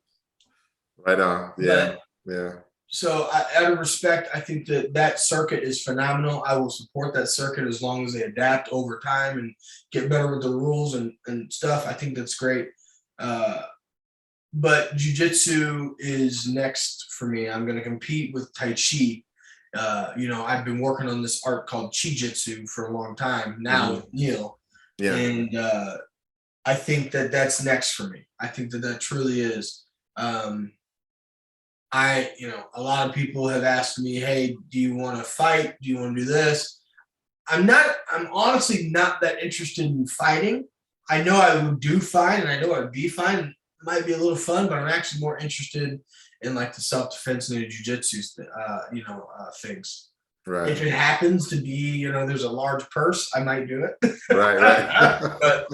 Right on. Yeah. Yeah. So out of respect, I think that circuit is phenomenal. I will support that circuit as long as they adapt over time and get better with the rules and stuff. I think that's great. But jiu-jitsu is next for me. I'm going to compete with Tai Chi. I've been working on this art called Chi-Jitsu for a long time now with Neil. Yeah. And I think that's next for me. I think that truly is. A lot of people have asked me, hey, do you want to fight? Do you want to do this? I'm honestly not that interested in fighting. I know I would do fine and I know I'd be fine. It might be a little fun, but I'm actually more interested in like the self-defense and the jiu-jitsu, things. Right. If it happens to be, there's a large purse, I might do it. Right. But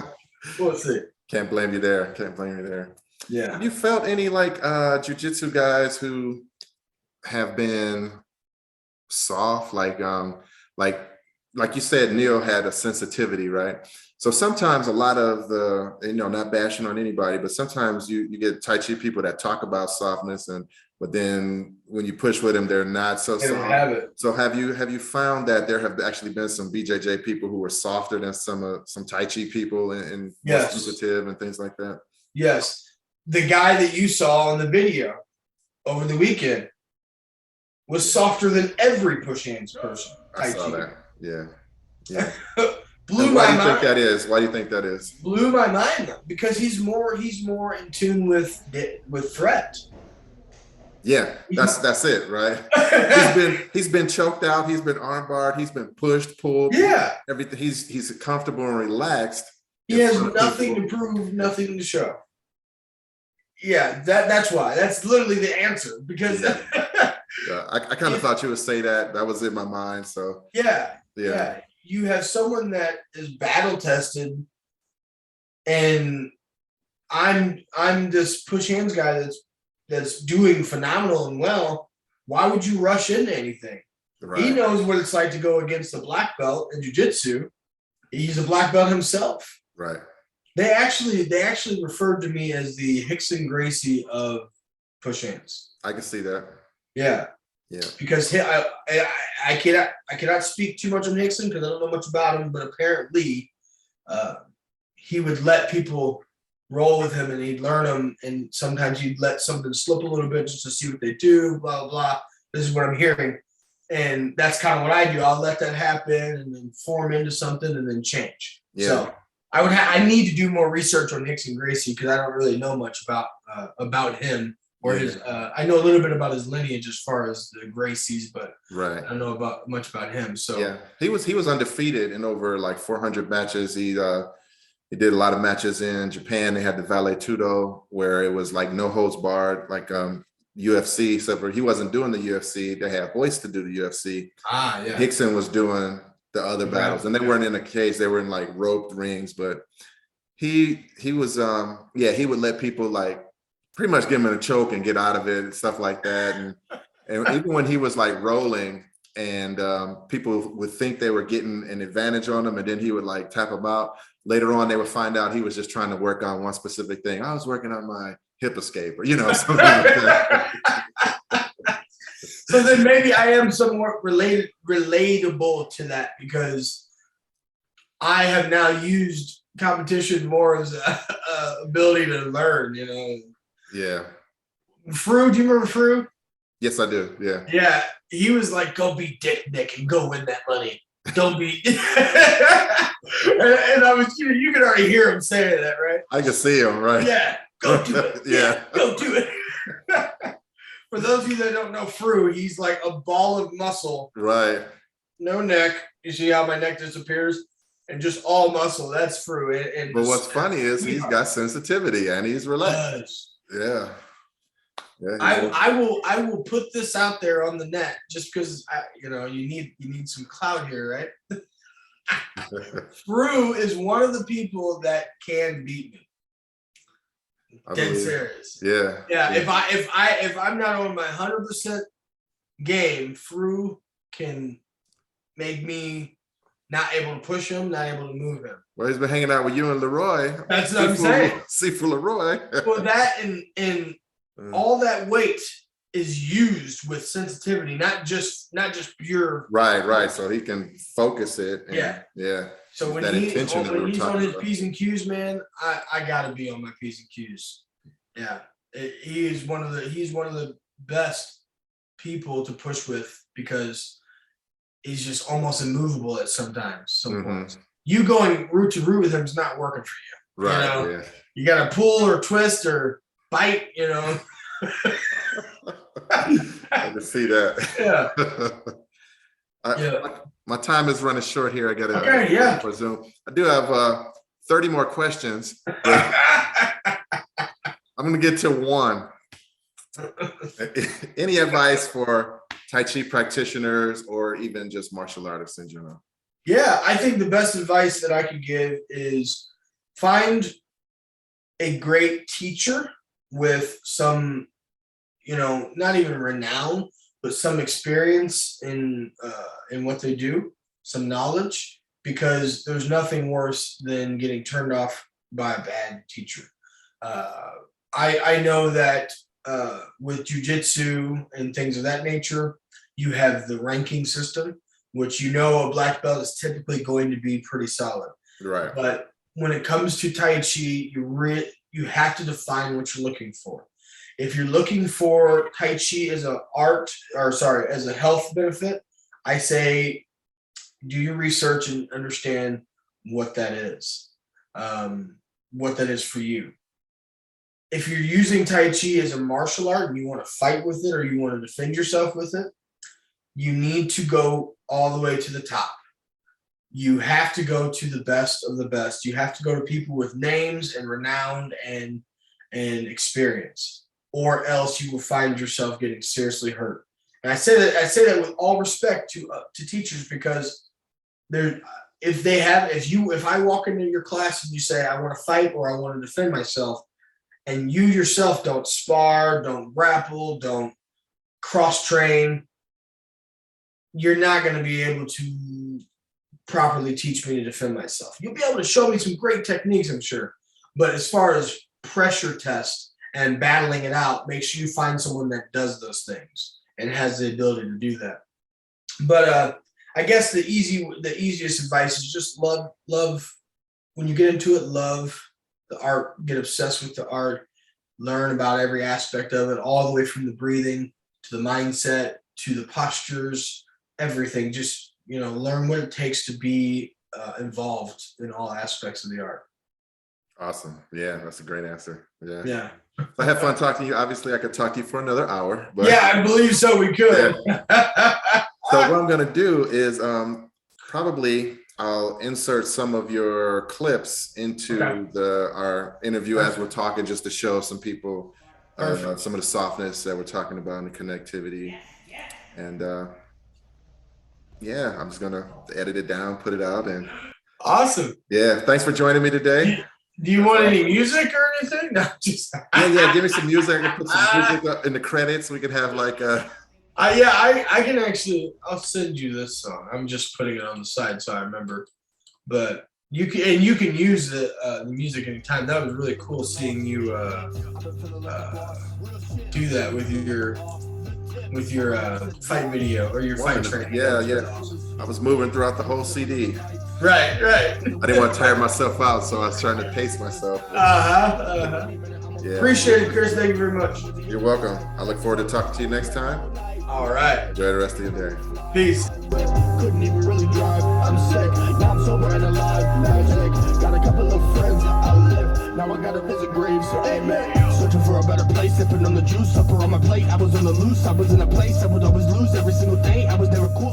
we'll see. Can't blame you there. Can't blame you there. Yeah. Have you felt any like jiu-jitsu guys who have been soft, like you said, Neil had a sensitivity, right? So sometimes a lot of the, not bashing on anybody, but sometimes you get Tai Chi people that talk about softness, but then when you push with them, they're not so They don't soft. have it. So have you found that there have actually been some BJJ people who were softer than some Tai Chi people and more sensitive and things like that? Yes. The guy that you saw in the video over the weekend was softer than every push hands person. I saw that. Yeah. Yeah. Blew why my do you mind. think that is? Why do you think that is? Blew my mind because he's more in tune with threat. Yeah, that's it, right? he's been choked out, he's been armbarred, he's been pushed, pulled. Yeah. Everything. He's comfortable and relaxed. He has nothing to prove, nothing to show. Yeah, that's why. That's literally the answer because I kind of thought you would say that. That was in my mind. So yeah. You have someone that is battle tested, and I'm this push hands guy that's doing phenomenal and well. Why would you rush into anything? Right. He knows what it's like to go against a black belt in jiu-jitsu. He's a black belt himself. Right. They actually referred to me as the Rickson Gracie of push hands. I can see that. Yeah. Yeah. Because I cannot speak too much on Rickson because I don't know much about him, but apparently he would let people roll with him and he'd learn them, and sometimes he'd let something slip a little bit just to see what they do, blah, blah, blah. This is what I'm hearing. And that's kind of what I do. I'll let that happen and then form into something and then change. Yeah. So I need to do more research on Rickson Gracie because I don't really know much about him or his. I know a little bit about his lineage as far as the Gracies, but I don't know much about him. So yeah, he was undefeated in over like 400 matches. He did a lot of matches in Japan. They had the Vale Tudo where it was like no holds barred, like UFC. Except for he wasn't doing the UFC. They had Boyce to do the UFC. Rickson was doing the other battles, and they weren't in a cage. They were in like roped rings. But he was he would let people like pretty much give him a choke and get out of it and stuff like that. And even when he was like rolling and people would think they were getting an advantage on him, and then he would like tap them out. Later on, they would find out he was just trying to work on one specific thing. I was working on my hip escape, or something like that. So then maybe I am somewhat relatable to that because I have now used competition more as a ability to learn. Yeah. Fru, do you remember Fru? Yes, I do. Yeah. Yeah, he was like, "Go beat Dick Nick and go win that money. Don't be." and I was, you could already hear him saying that, right? I can see him, right? Yeah, go do it. Yeah, go do it. For those of you that don't know Fru, he's like a ball of muscle. Right. No neck. You see how my neck disappears? And just all muscle. That's Fru. But what's funny is he's got sensitivity and he's relaxed. Yeah. I will put this out there on the net just because you need some clout here, right? Fru is one of the people that can beat me. Dead serious. Yeah. Yeah. If I'm not on my 100% game, Fru can make me not able to push him, not able to move him. Well, he's been hanging out with you and Leroy. That's what I'm saying. Sifu Leroy. Well, that and all that weight is used with sensitivity, not just pure. Right. So he can focus it. And, yeah. So when he's on his P's and Q's, man, I gotta be on my P's and Q's. Yeah, he's one of the best people to push with because he's just almost immovable at some points. You going root to root with him is not working for you. Right. You know? Yeah. You gotta pull or twist or bite. You know. I can see that. Yeah. My time is running short here. I got to for Zoom. I do have 30 more questions. I'm going to get to one. Any advice for Tai Chi practitioners or even just martial artists in general? Yeah, I think the best advice that I could give is find a great teacher with some, not even renown, but some experience in what they do, some knowledge, because there's nothing worse than getting turned off by a bad teacher. I know that with jujitsu and things of that nature, you have the ranking system, which a black belt is typically going to be pretty solid. Right. But when it comes to Tai Chi, you have to define what you're looking for. If you're looking for Tai Chi as as a health benefit, I say do your research and understand what that is for you. If you're using Tai Chi as a martial art and you want to fight with it or you want to defend yourself with it, you need to go all the way to the top. You have to go to the best of the best. You have to go to people with names and renown and experience, or else you will find yourself getting seriously hurt. And I say that with all respect to teachers, because if I walk into your class and you say I want to fight or I want to defend myself, and you yourself don't spar, don't grapple, don't cross train, you're not going to be able to properly teach me to defend myself. You'll be able to show me some great techniques, I'm sure, but as far as pressure test and battling it out, make sure you find someone that does those things and has the ability to do that. But I guess the easiest advice is just love when you get into it, love the art, get obsessed with the art, learn about every aspect of it, all the way from the breathing to the mindset to the postures, everything. Just, learn what it takes to be involved in all aspects of the art. Awesome. Yeah, that's a great answer. Yeah. I had fun talking to you. Obviously, I could talk to you for another hour. But yeah, I believe so. We could. Yeah. So what I'm going to do is probably I'll insert some of your clips into our interview as we're talking, just to show some people some of the softness that we're talking about and the connectivity. And I'm just going to edit it down, put it out. And awesome. Yeah. Thanks for joining me today. Do you want any music or anything? No, just yeah. Give me some music. I can put some music up in the credits. We can have like a. I can actually. I'll send you this song. I'm just putting it on the side so I remember. But you can use the music anytime. That was really cool seeing you do that with your fight video or your fight training. Yeah. I was moving throughout the whole CD. Right. I didn't want to tire myself out, so I was trying to pace myself. Yeah. Appreciate it, Chris. Thank you very much. You're welcome. I look forward to talking to you next time. All right. Enjoy the rest of your day. Peace. Couldn't even really drive. I'm sick. Now I'm sober and alive. Magic. Got a couple of friends I live. Now I gotta visit graves. Amen. Searching for a better place. Sipping on the juice. Supper on my plate. I was on the loose. I was in a place I would always lose every single day. I was never cool.